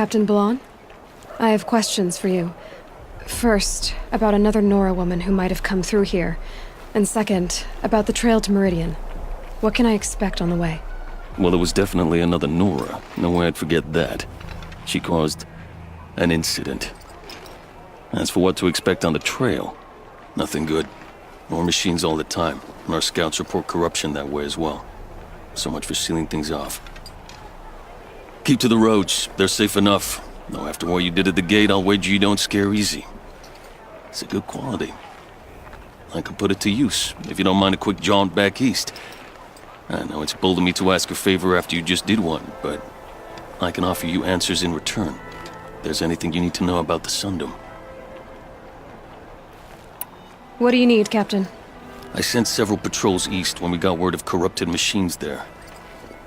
Captain Blanc. I have questions for you. First, about another Nora woman who might have come through here. And second, about the trail to Meridian. What can I expect on the way? Well, there was definitely another Nora. No way I'd forget that. She caused an incident. As for what to expect on the trail, nothing good. More machines all the time, and our scouts report corruption that way as well. So much for sealing things off. Keep to the roads, they're safe enough. Though after what you did at the gate, I'll wager you don't scare easy. It's a good quality. I could put it to use, if you don't mind a quick jaunt back east. I know it's bold of me to ask a favor after you just did one, but I can offer you answers in return. If there's anything you need to know about the Sundom. What do you need, Captain? I sent several patrols east when we got word of corrupted machines there.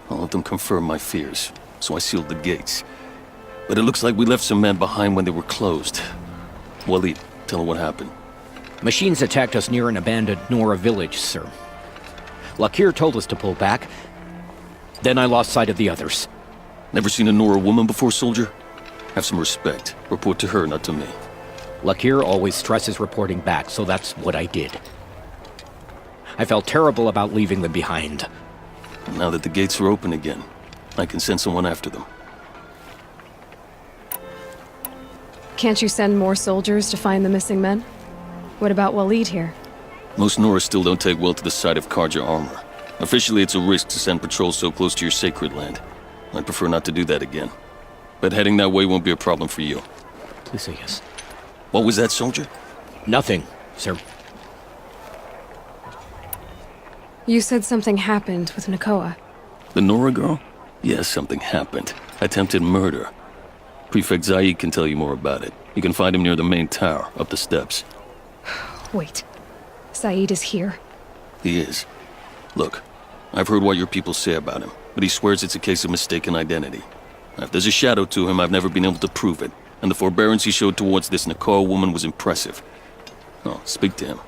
All of them confirmed my fears, so I sealed the gates. But it looks like we left some men behind when they were closed. Waleed, tell her what happened. Machines attacked us near an abandoned Nora village, sir. Lakir told us to pull back. Then I lost sight of the others. Never seen a Nora woman before, soldier? Have some respect. Report to her, not to me. Lakir always stresses reporting back, so that's what I did. I felt terrible about leaving them behind. Now that the gates are open again, I can send someone after them. Can't you send more soldiers to find the missing men? What about Waleed here? Most Nora still don't take well to the sight of Carja armor. Officially, it's a risk to send patrols so close to your sacred land. I'd prefer not to do that again. But heading that way won't be a problem for you. Please say yes. What was that, soldier? Nothing, sir. You said something happened with Nakoa. The Nora girl? Yes, something happened. Attempted murder. Prefect Zaid can tell you more about it. You can find him near the main tower, up the steps. Wait. Zaid is here? He is. Look, I've heard what your people say about him, but he swears it's a case of mistaken identity. If there's a shadow to him, I've never been able to prove it, and the forbearance he showed towards this Nakoa woman was impressive. Oh, speak to him.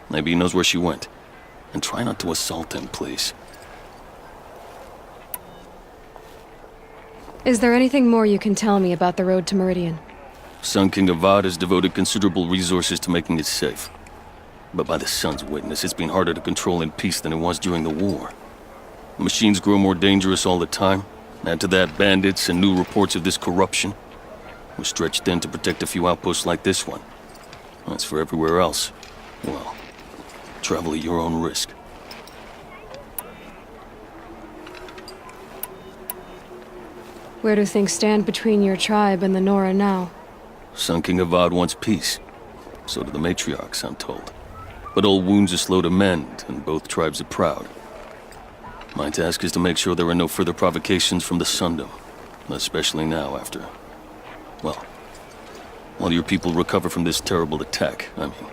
Maybe he knows where she went. And try not to assault him, please. Is there anything more you can tell me about the road to Meridian? Sun King Avad has devoted considerable resources to making it safe. But by the Sun's witness, it's been harder to control in peace than it was during the war. The machines grow more dangerous all the time. Add to that bandits and new reports of this corruption. We're stretched thin to protect a few outposts like this one. As for everywhere else, well, travel at your own risk. Where do things stand between your tribe and the Nora now? Sun King Avad wants peace. So do the matriarchs, I'm told. But old wounds are slow to mend, and both tribes are proud. My task is to make sure there are no further provocations from the Sundom. Especially now after... well, while your people recover from this terrible attack, I mean.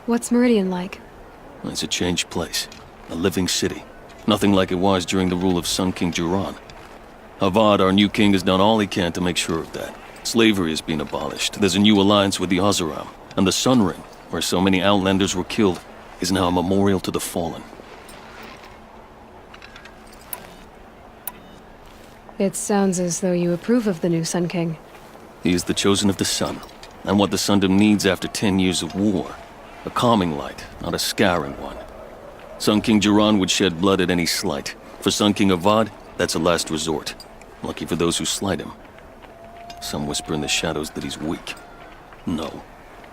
What's Meridian like? It's a changed place. A living city. Nothing like it was during the rule of Sun King Jiran. Avad, our new king, has done all he can to make sure of that. Slavery has been abolished. There's a new alliance with the Oseram. And the Sun Ring, where so many Outlanders were killed, is now a memorial to the fallen. It sounds as though you approve of the new Sun King. He is the chosen of the Sun, and what the Sundom needs after 10 years of war. A calming light, not a scouring one. Sun King Jiran would shed blood at any slight. For Sun King Avad, that's a last resort. Lucky for those who slight him. Some whisper in the shadows that he's weak. No.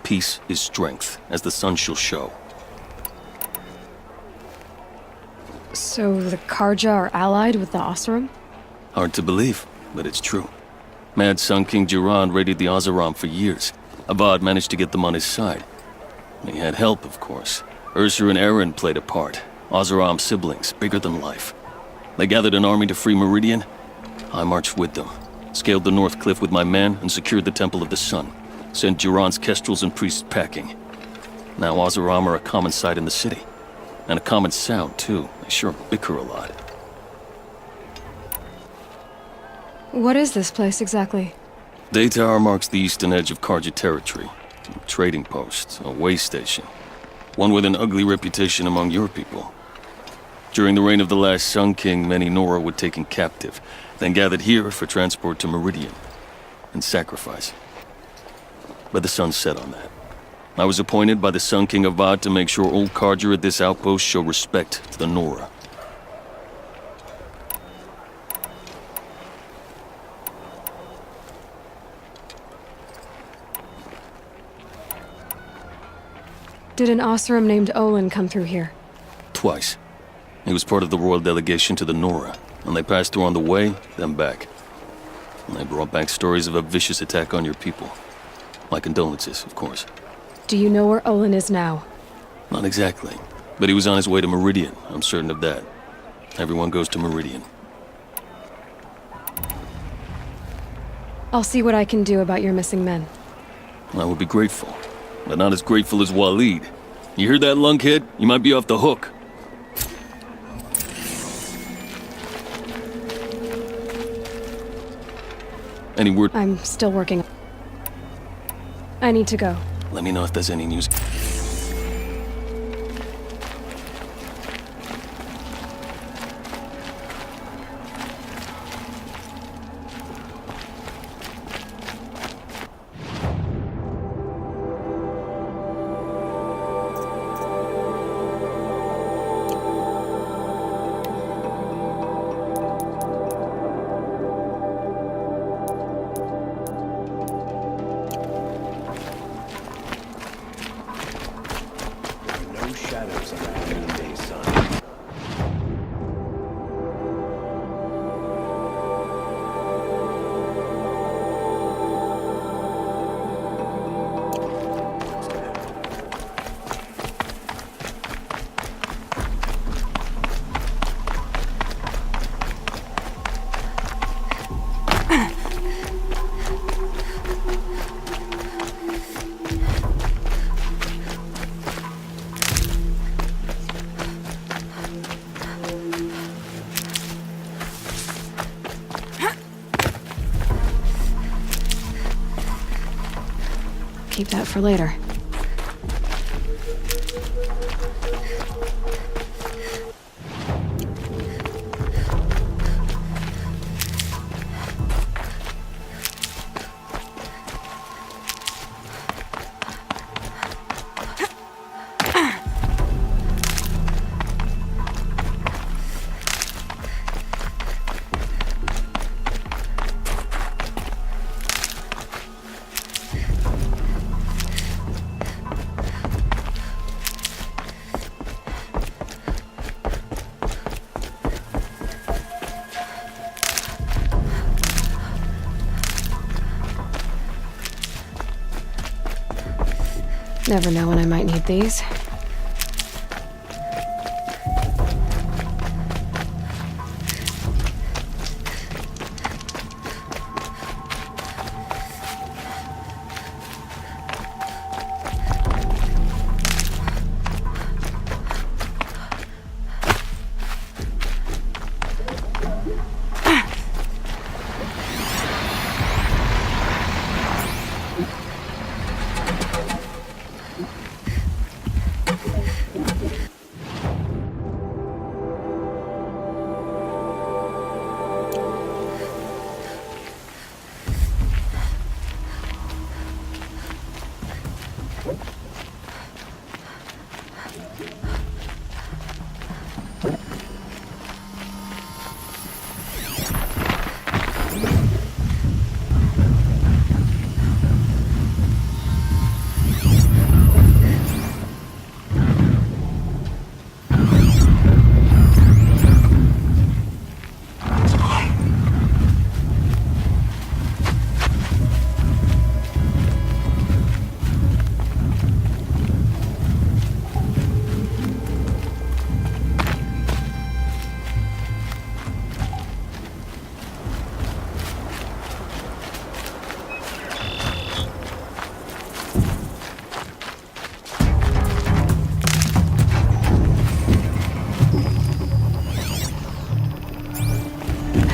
Peace is strength, as the sun shall show. So the Carja are allied with the Oseram? Hard to believe, but it's true. Mad Sun King Jiran raided the Oseram for years. Avad managed to get them on his side. He had help, of course. Ursur and Eren played a part. Oseram siblings, bigger than life. They gathered an army to free Meridian. I marched with them. Scaled the North Cliff with my men and secured the Temple of the Sun. Sent Jiran's kestrels and priests packing. Now Oseram are a common sight in the city. And a common sound, too. They sure bicker a lot. What is this place exactly? Daytower marks the eastern edge of Carja territory. A trading post, a way station. One with an ugly reputation among your people. During the reign of the last Sun King, many Nora were taken captive, then gathered here for transport to Meridian and sacrifice. But the sun set on that. I was appointed by the Sun King Avad to make sure old Carja at this outpost show respect to the Nora. Did an Oseram named Olin come through here? Twice. He was part of the royal delegation to the Nora, and they passed through on the way, then back. And they brought back stories of a vicious attack on your people. My condolences, of course. Do you know where Olin is now? Not exactly, but he was on his way to Meridian, I'm certain of that. Everyone goes to Meridian. I'll see what I can do about your missing men. I would be grateful, but not as grateful as Waleed. You hear that, lunkhead? You might be off the hook. Any word? I'm still working. I need to go. Let me know if there's any news. No shadows on that noonday sun. Keep that for later. Never know when I might need these.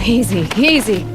Easy, easy.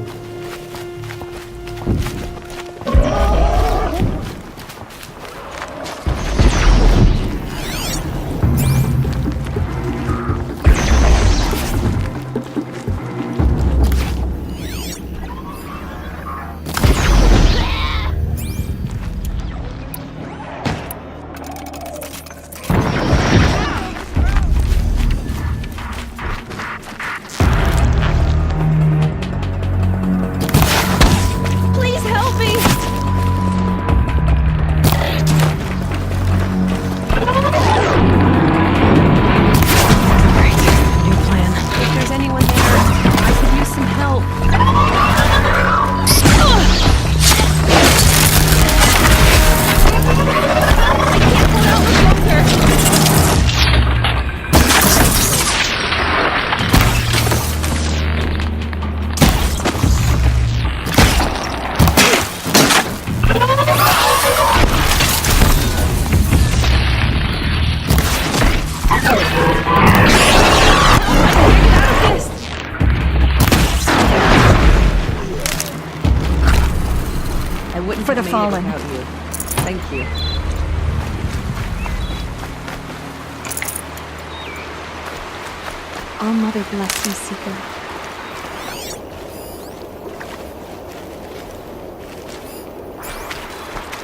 wouldn't For have the made fallen. it without you. Thank you. All Mother bless you, Seeker.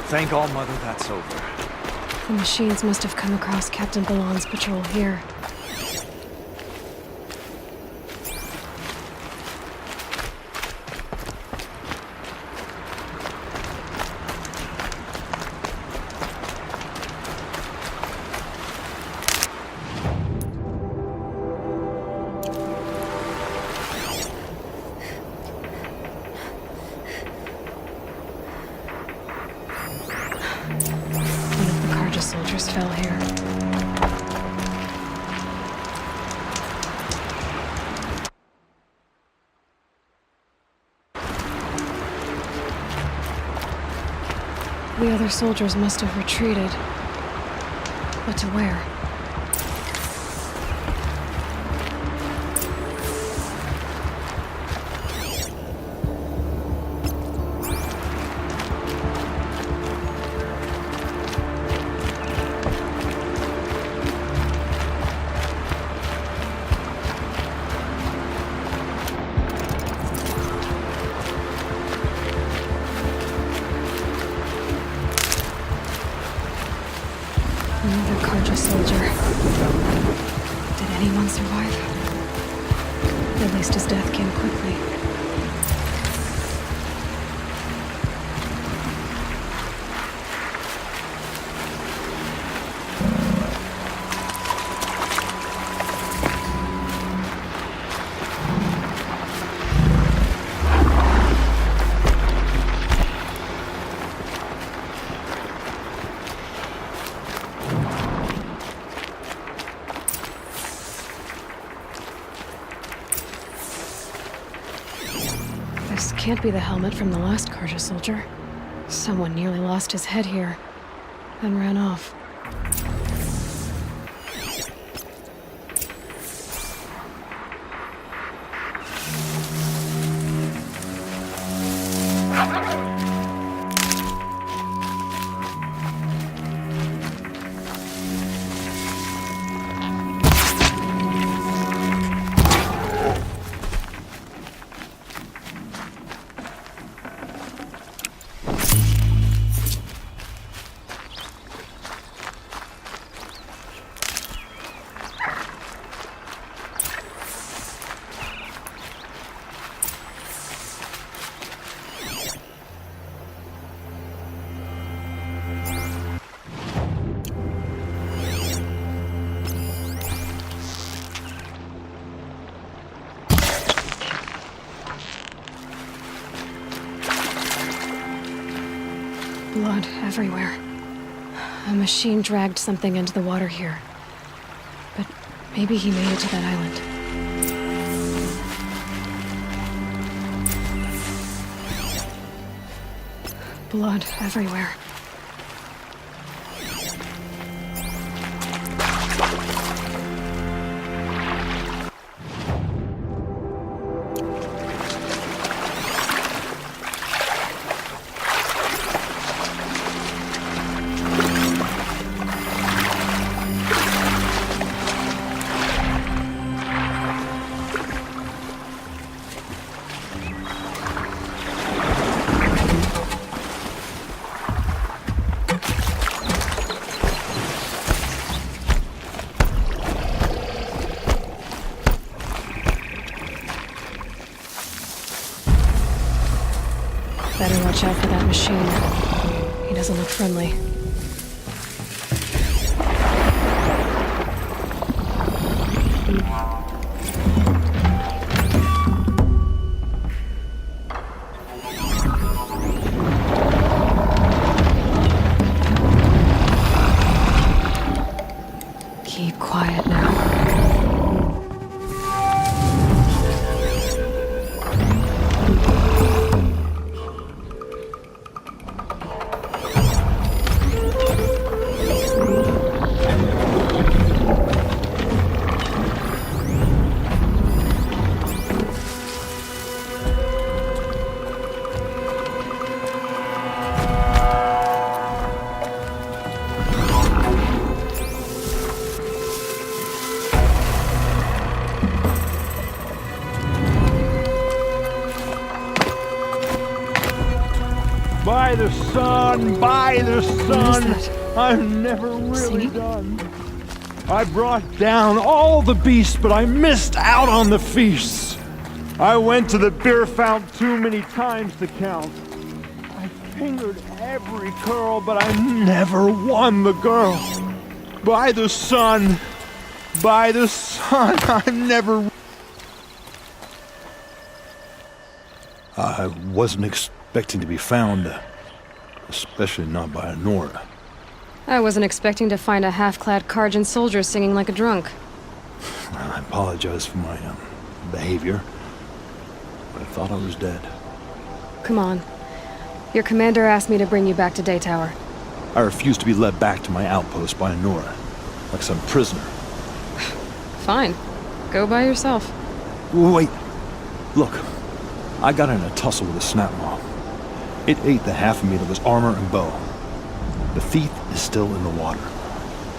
Thank All Mother that's over. The machines must have come across Captain Ballon's patrol here. One of the Karja soldiers fell here. The other soldiers must have retreated. But to where? Another Karja soldier. Did anyone survive? At least his death came quickly. This can't be the helmet from the last Karja soldier. Someone nearly lost his head here, then ran off. Blood everywhere. A machine dragged something into the water here. But maybe he made it to that island. Blood everywhere. Better watch out for that machine. He doesn't look friendly. Keep quiet now. By the sun, by the sun, that? I'm never really Singing? done. I brought down all the beasts, but I missed out on the feasts. I went to the beer fount too many times to count. I fingered every curl, but I never won the girl. By the sun, I'm never... I wasn't expecting to be found, especially not by a Nora. I wasn't expecting to find a half-clad Karjan soldier singing like a drunk. I apologize for my behavior, but I thought I was dead. Come on. Your commander asked me to bring you back to Daytower. I refuse to be led back to my outpost by a Nora, like some prisoner. Fine. Go by yourself. Wait, look. I got in a tussle with a snapmaw. It ate the half of me that was armor and bow. The thief is still in the water.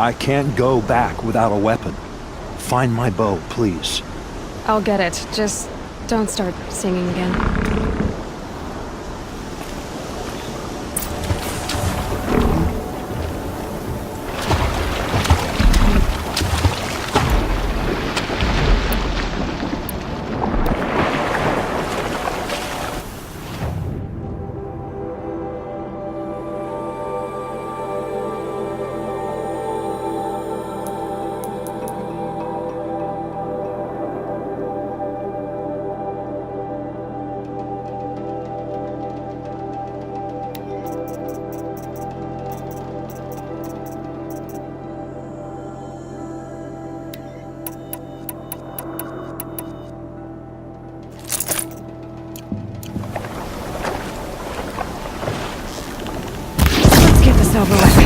I can't go back without a weapon. Find my bow, please. I'll get it. Just don't start singing again. Get this over with.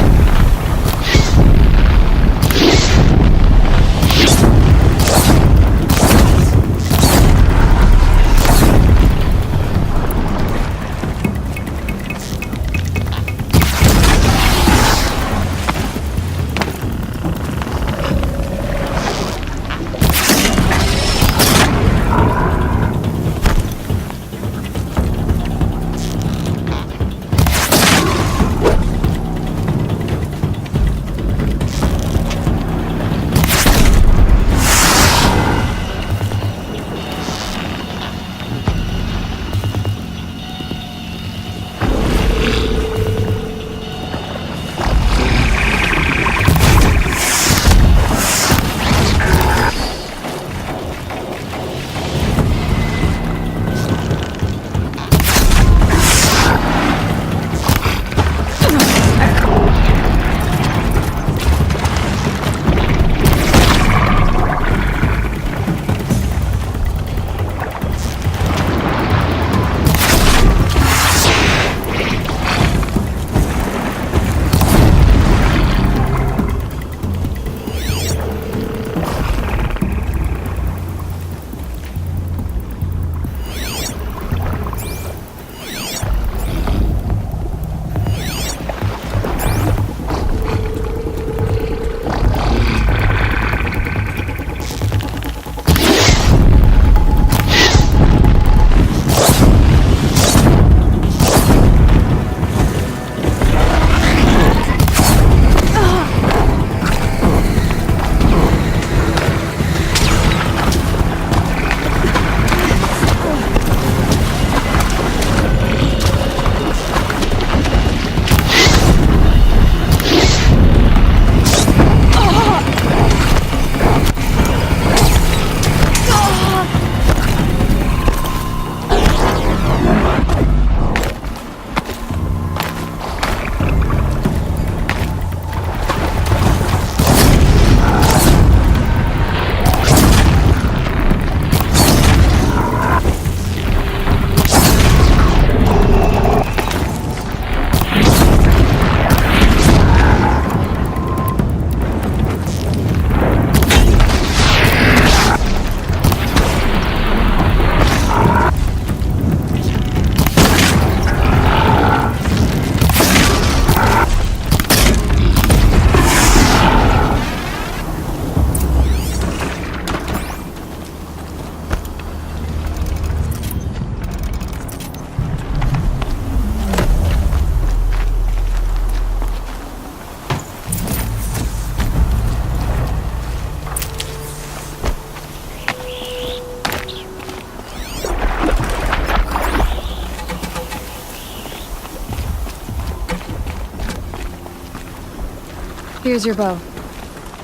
Here's your bow.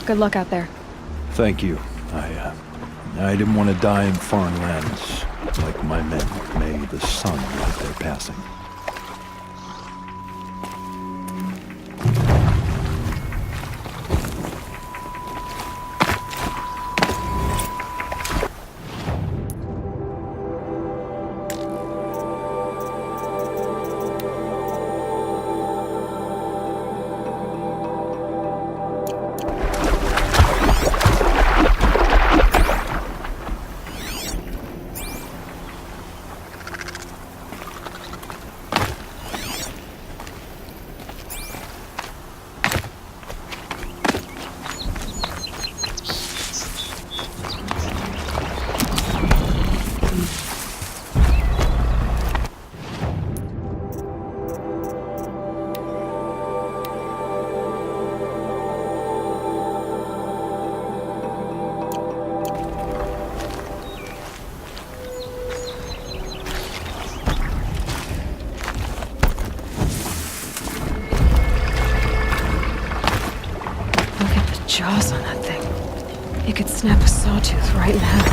Good luck out there. Thank you. I didn't want to die in foreign lands, like my men. May the sun light their passing. Jaws on that thing. It could snap a sawtooth right in half.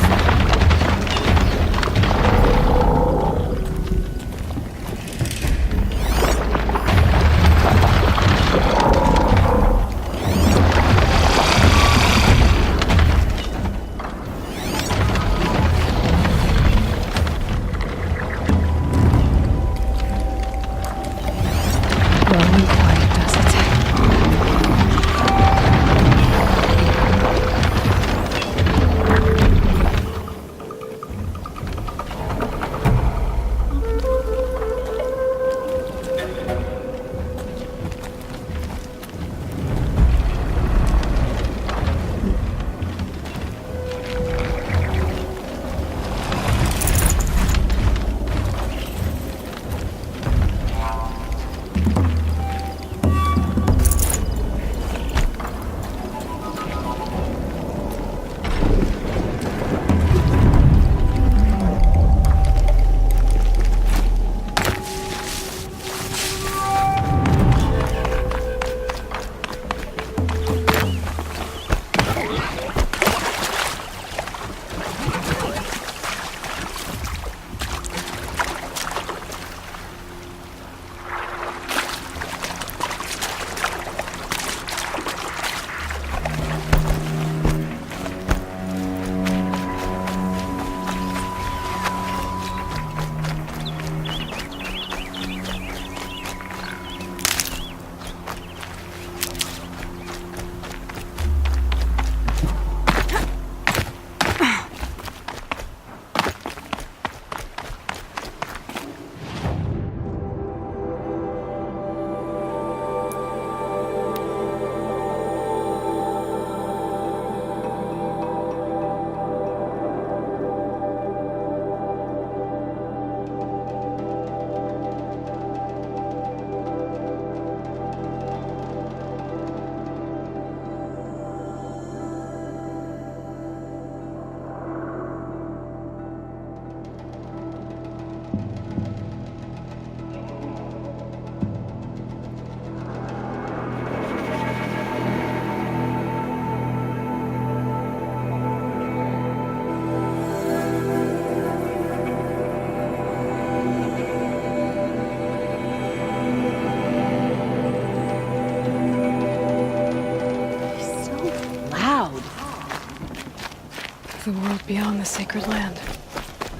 The world beyond the sacred land.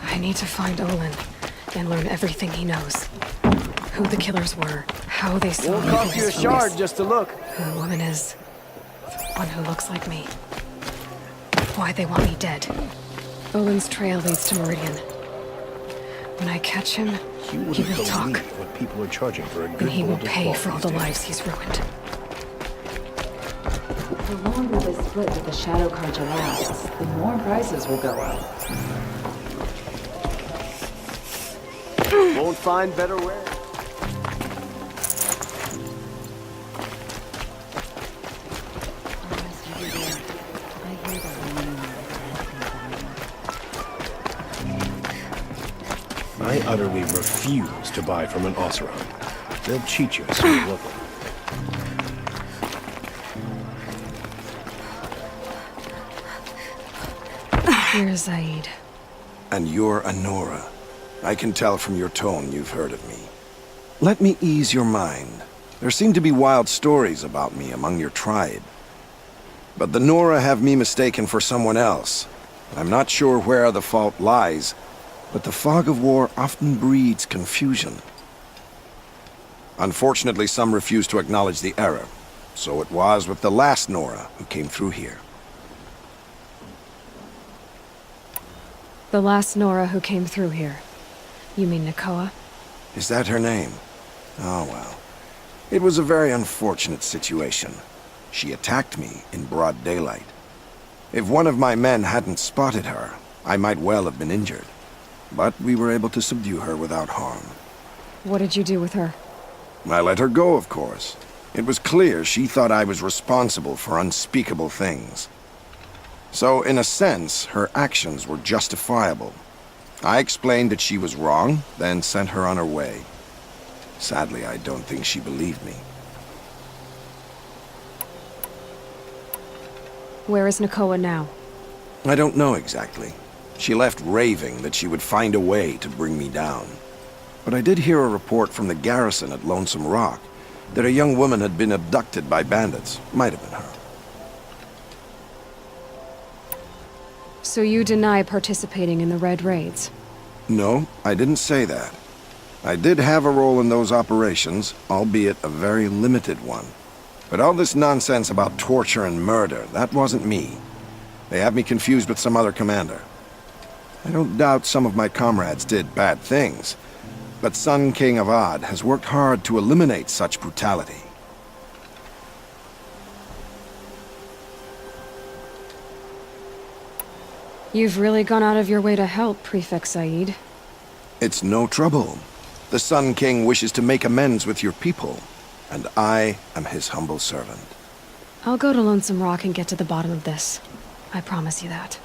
I need to find Olin and learn everything he knows. Who the killers were, how they saw Won't me cost through you a his shard focus, just to look. who the woman is, one who looks like me. Why they want me dead. Olin's trail leads to Meridian. When I catch him, You he wouldn't will talk, believe what people are charging for a good and he will bowl of pay cloth for all these the days. lives he's ruined. The longer this split with the Shadow Carja lasts, the more prices will go up. Won't find better wear. I utterly refuse to buy from an Oseram. They'll cheat you, so you look. Here's Zaid. And you're a Nora. I can tell from your tone you've heard of me. Let me ease your mind. There seem to be wild stories about me among your tribe. But the Nora have me mistaken for someone else. I'm not sure where the fault lies, but the fog of war often breeds confusion. Unfortunately, some refuse to acknowledge the error. So it was with the last Nora who came through here. The last Nora who came through here. You mean Nakoa? Is that her name? Oh well. It was a very unfortunate situation. She attacked me in broad daylight. If one of my men hadn't spotted her, I might well have been injured. But we were able to subdue her without harm. What did you do with her? I let her go, of course. It was clear she thought I was responsible for unspeakable things. So, in a sense, her actions were justifiable. I explained that she was wrong, then sent her on her way. Sadly, I don't think she believed me. Where is Nakoa now? I don't know exactly. She left raving that she would find a way to bring me down. But I did hear a report from the garrison at Lonesome Rock that a young woman had been abducted by bandits. Might have been her. So you deny participating in the Red Raids? No, I didn't say that. I did have a role in those operations, albeit a very limited one. But all this nonsense about torture and murder, that wasn't me. They have me confused with some other commander. I don't doubt some of my comrades did bad things, but Sun King Avad has worked hard to eliminate such brutality. You've really gone out of your way to help, Prefect Zaid. It's no trouble. The Sun King wishes to make amends with your people, and I am his humble servant. I'll go to Lonesome Rock and get to the bottom of this. I promise you that.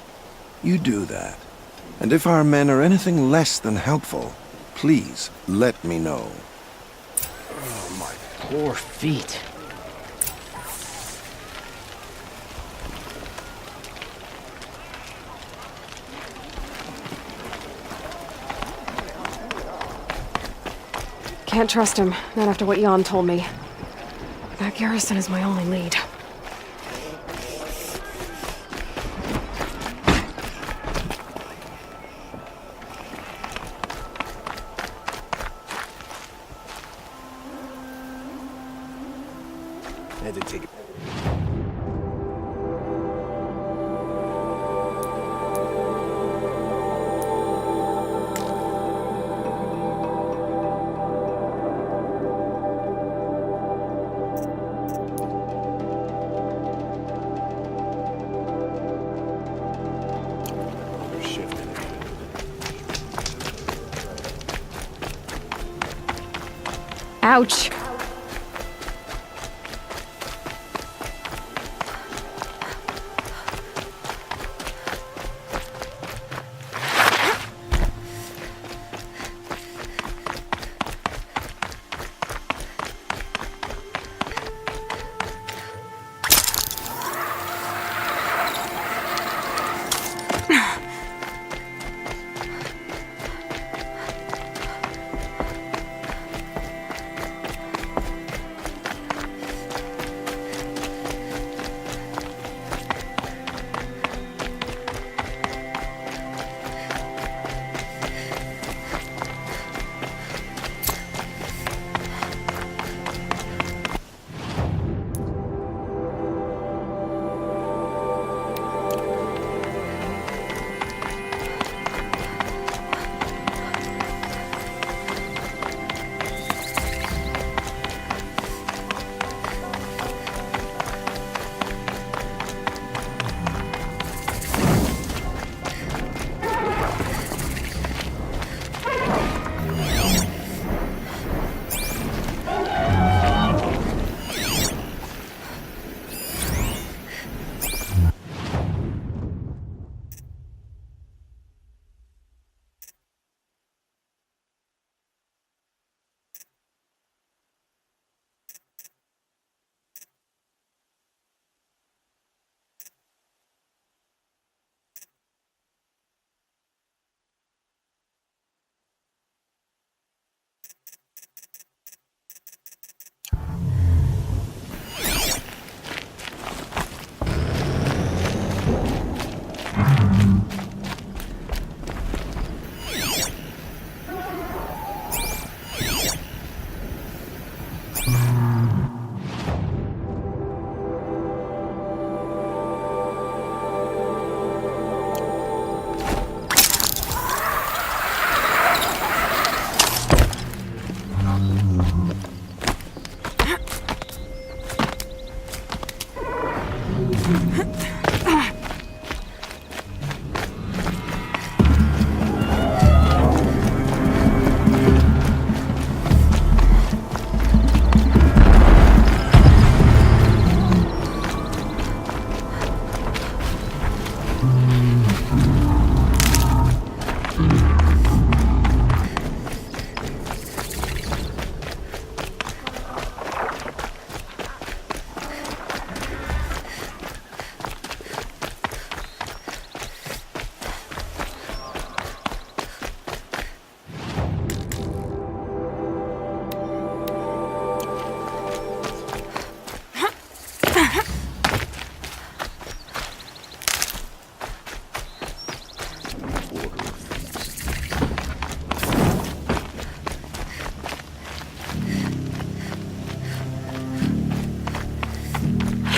You do that. And if our men are anything less than helpful, please let me know. Oh, my poor feet. Can't trust him, not after what Jan told me. That garrison is my only lead. I had to take it. Ouch!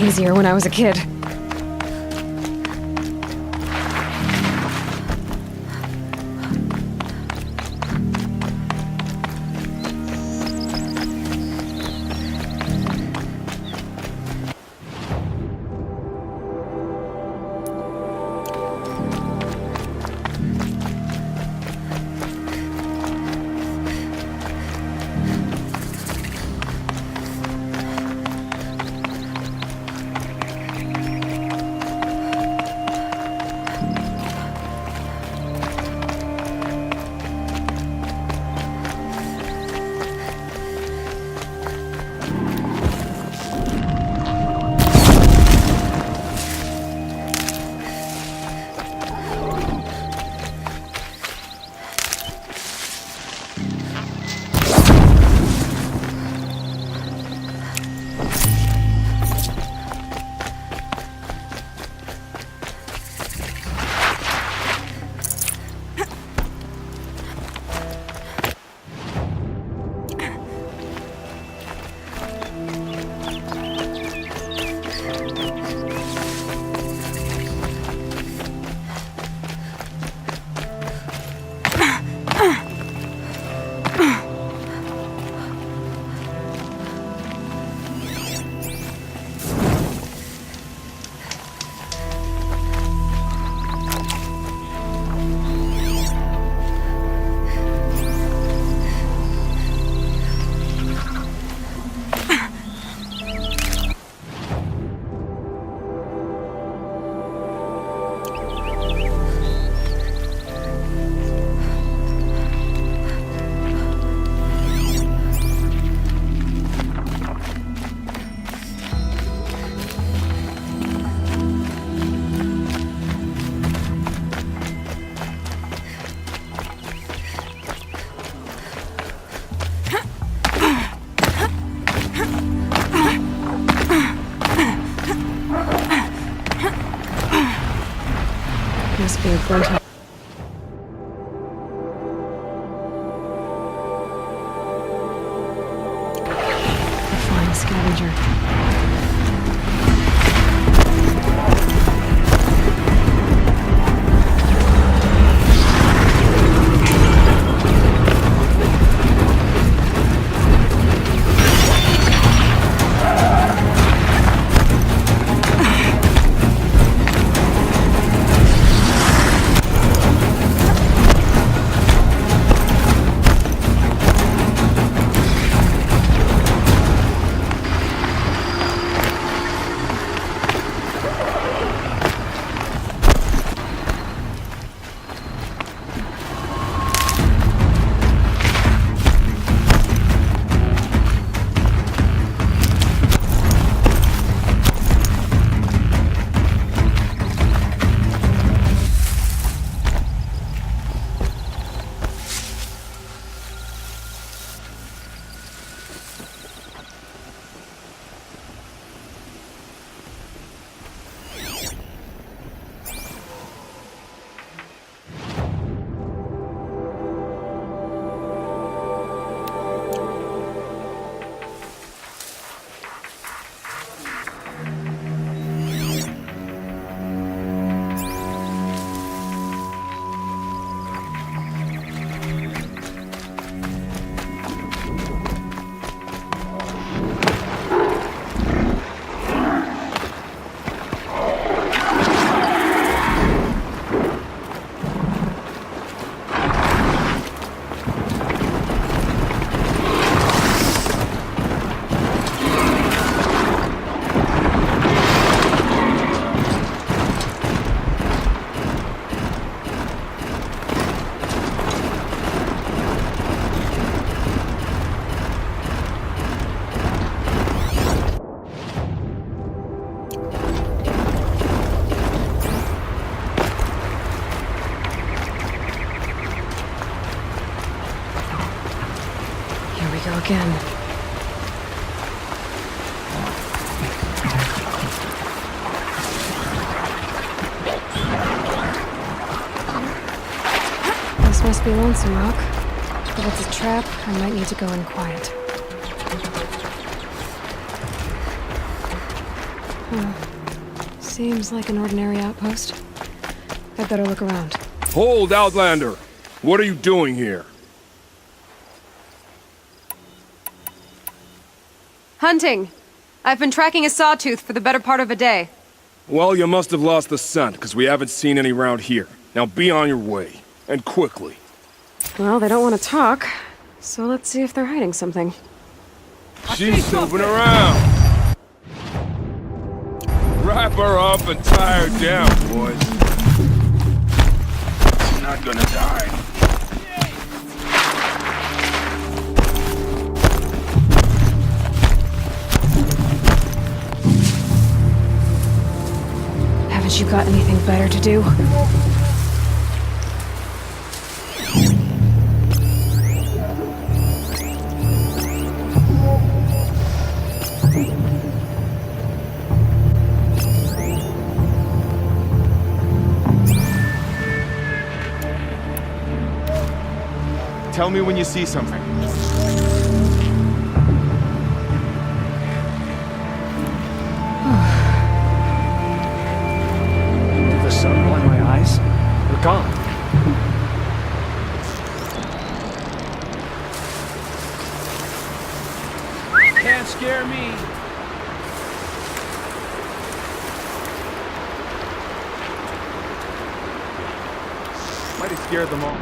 Easier when I was a kid. Must be a glint. A flying scavenger. Go again. This must be Lonesome Rock. If it's a trap, I might need to go in quiet. Seems like an ordinary outpost. I'd better look around. Hold, Outlander! What are you doing here? Hunting! I've been tracking a sawtooth for the better part of a day. Well, you must have lost the scent, because we haven't seen any round here. Now be on your way, and quickly. Well, they don't want to talk, so let's see if they're hiding something. She's moving around! Wrap her up and tie her down, boys. I'm not gonna die. Haven't you got anything better to do? Tell me when you see something. Did the sun blind my eyes? They're gone. Can't scare me. Might have scared them all.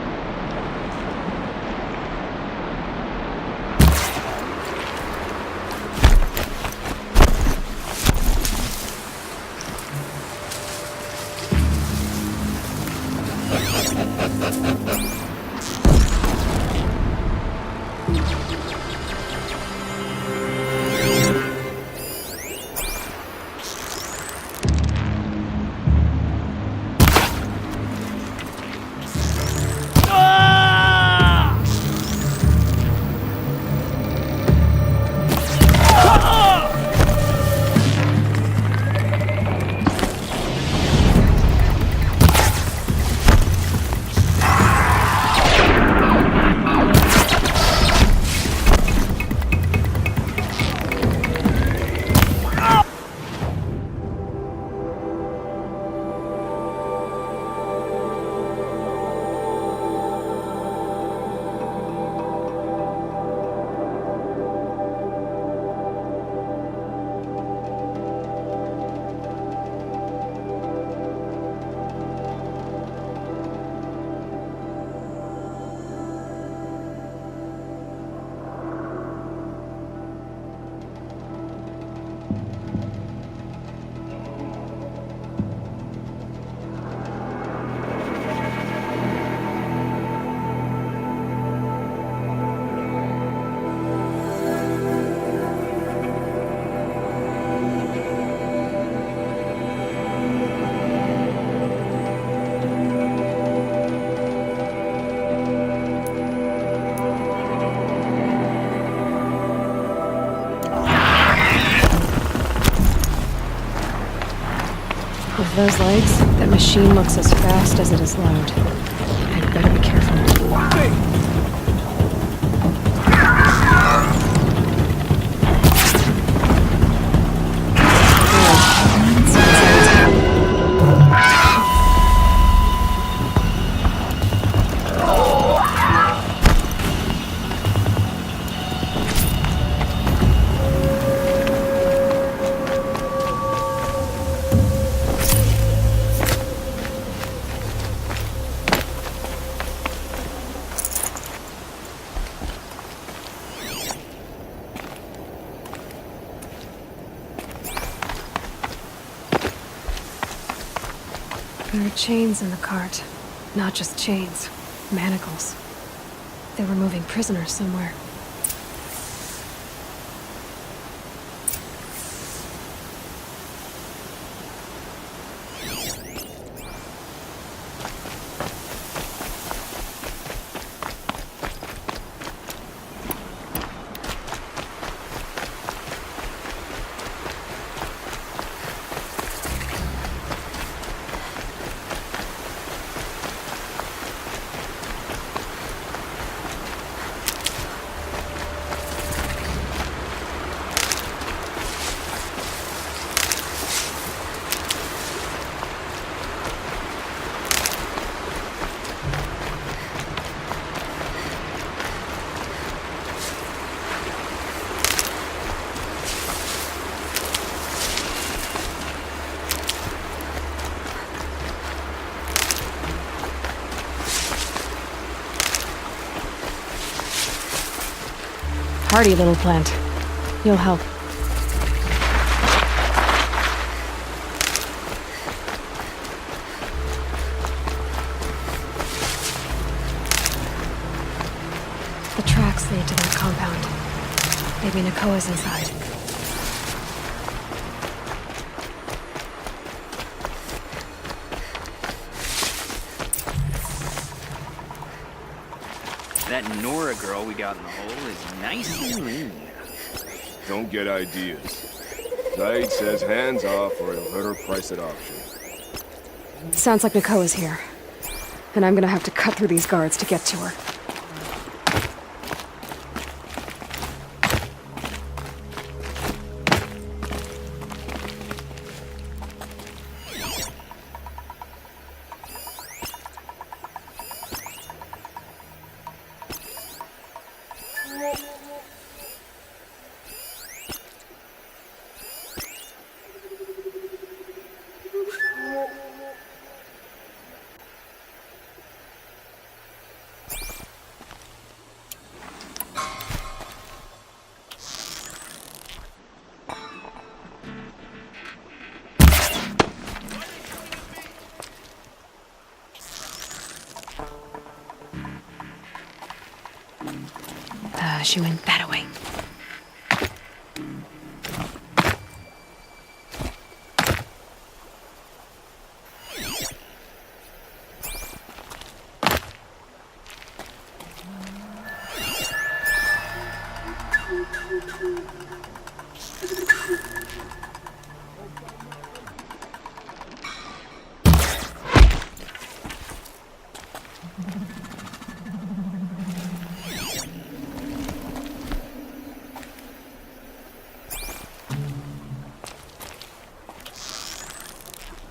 With those legs, that machine looks as fast as it is loud. I'd better be careful. There are chains in the cart. Not just chains, manacles. They were moving prisoners somewhere. hardy little plant. You'll help. The tracks lead to their compound. Maybe Nakoa's inside. That Nora girl we got in the hole is nice and lean. Don't get ideas. Zaid says hands off or he'll hurt her price at auction. Sounds like Nakoa's here. And I'm gonna have to cut through these guards to get to her. She went that way.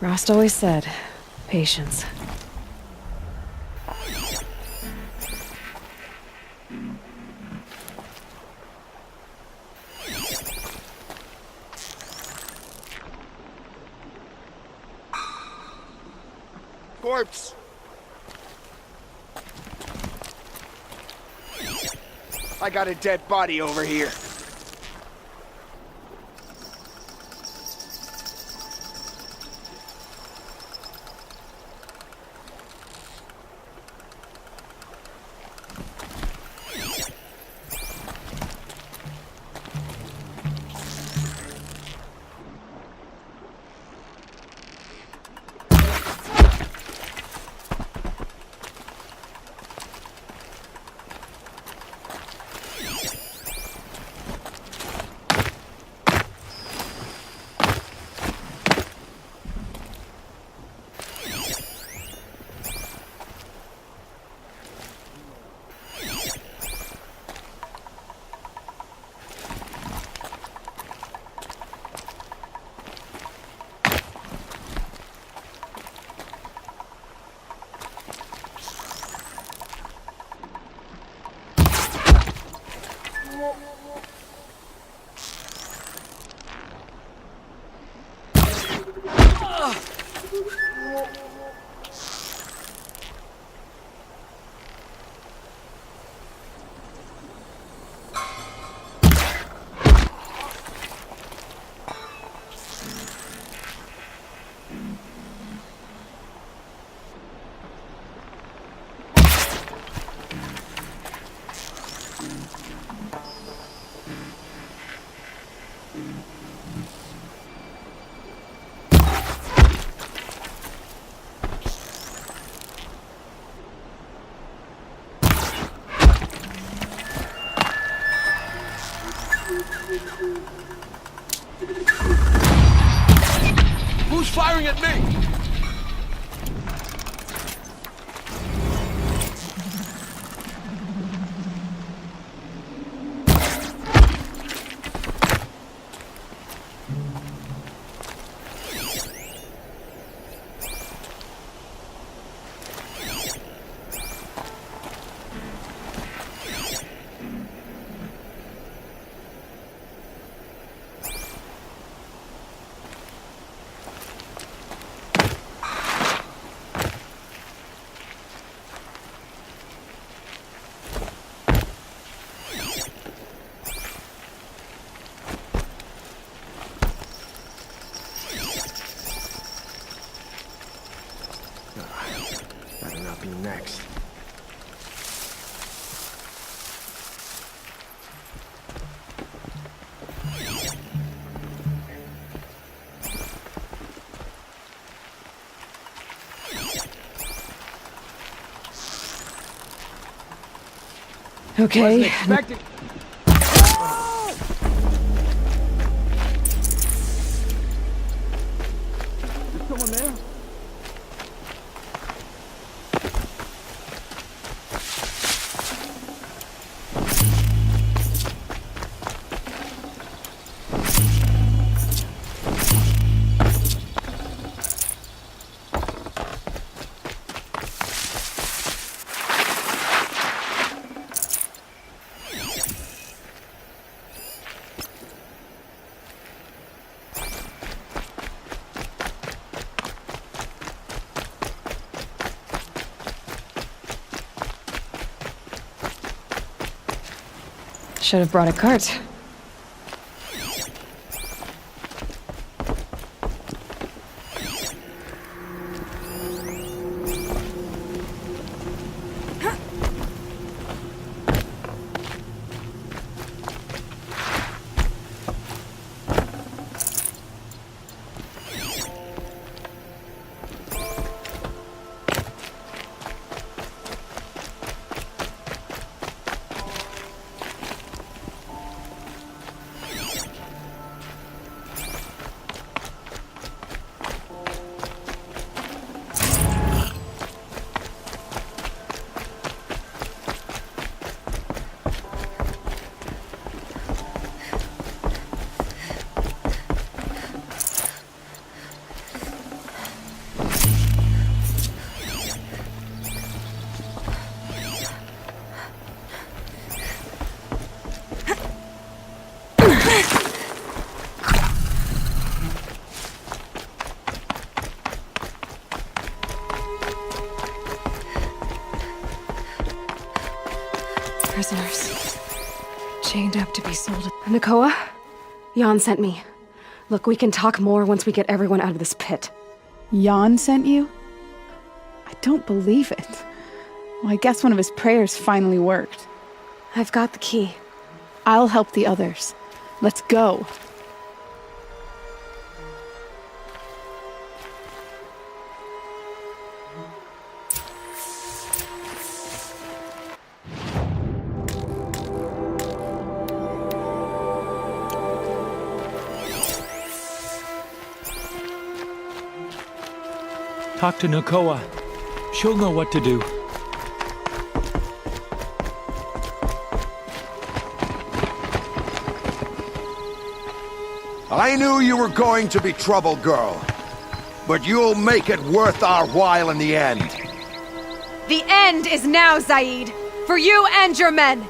Rost always said, patience. Corpse! I got a dead body over here. Who's firing at me? Okay. Expecting. Is someone there? Should have brought a cart. Prisoners. Chained up to be sold. Nakoa? Jan sent me. Look, we can talk more once we get everyone out of this pit. Jan sent you? I don't believe it. Well, I guess one of his prayers finally worked. I've got the key. I'll help the others. Let's go. Talk to Nakoa. She'll know what to do. I knew you were going to be trouble, girl. But you'll make it worth our while in the end. The end is now, Zaid! For you and your men!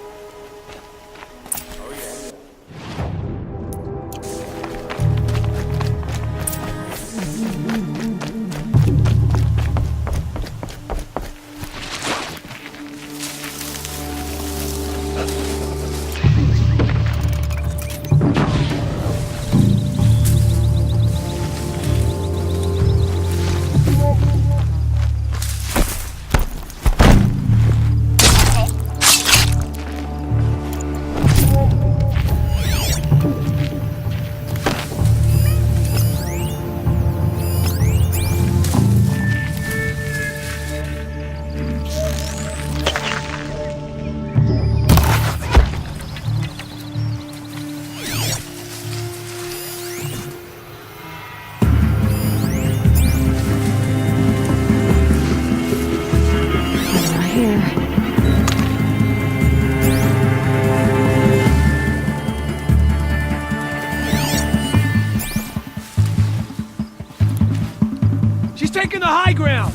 Taking the high ground!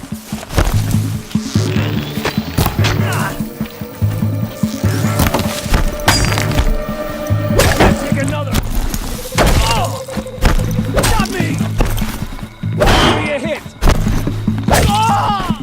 Take another! Oh! Got me! Give me a hit! Oh!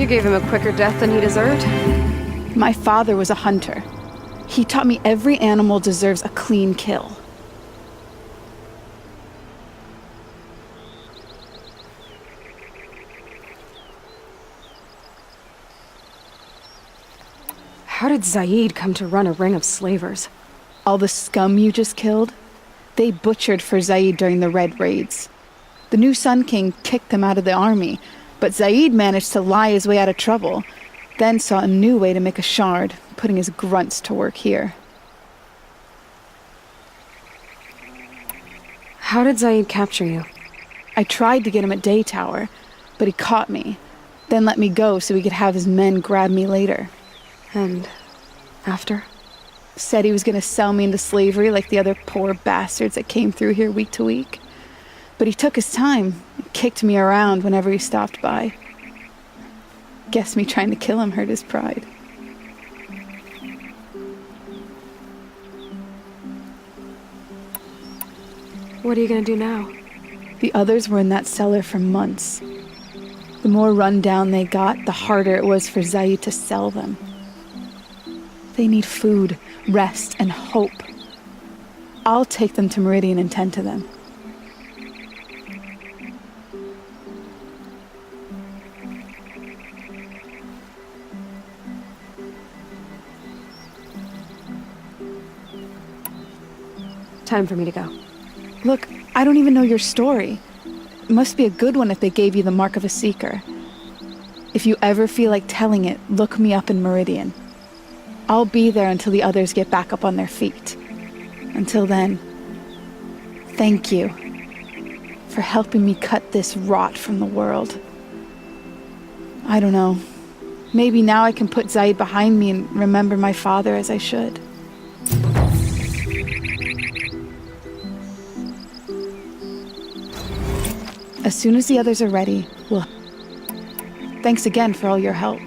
You gave him a quicker death than he deserved. My father was a hunter. He taught me every animal deserves a clean kill. How did Zaid come to run a ring of slavers? All the scum you just killed, they butchered for Zaid during the Red Raids. The new Sun King kicked them out of the army, but Zaid managed to lie his way out of trouble, then saw a new way to make a shard, putting his grunts to work here. How did Zaid capture you? I tried to get him at Day Tower, but he caught me, then let me go so he could have his men grab me later. And after? Said he was going to sell me into slavery like the other poor bastards that came through here week to week. But he took his time and kicked me around whenever he stopped by. Guess me trying to kill him hurt his pride. What are you gonna do now? The others were in that cellar for months. The more run down they got, the harder it was for Zaid to sell them. They need food, rest, and hope. I'll take them to Meridian and tend to them. Time for me to go. Look, I don't even know your story. It must be a good one if they gave you the mark of a seeker. If you ever feel like telling it, look me up in Meridian. I'll be there until the others get back up on their feet. Until then, thank you for helping me cut this rot from the world. I don't know. Maybe now I can put Zaid behind me and remember my father as I should. As soon as the others are ready, we'll... Thanks again for all your help.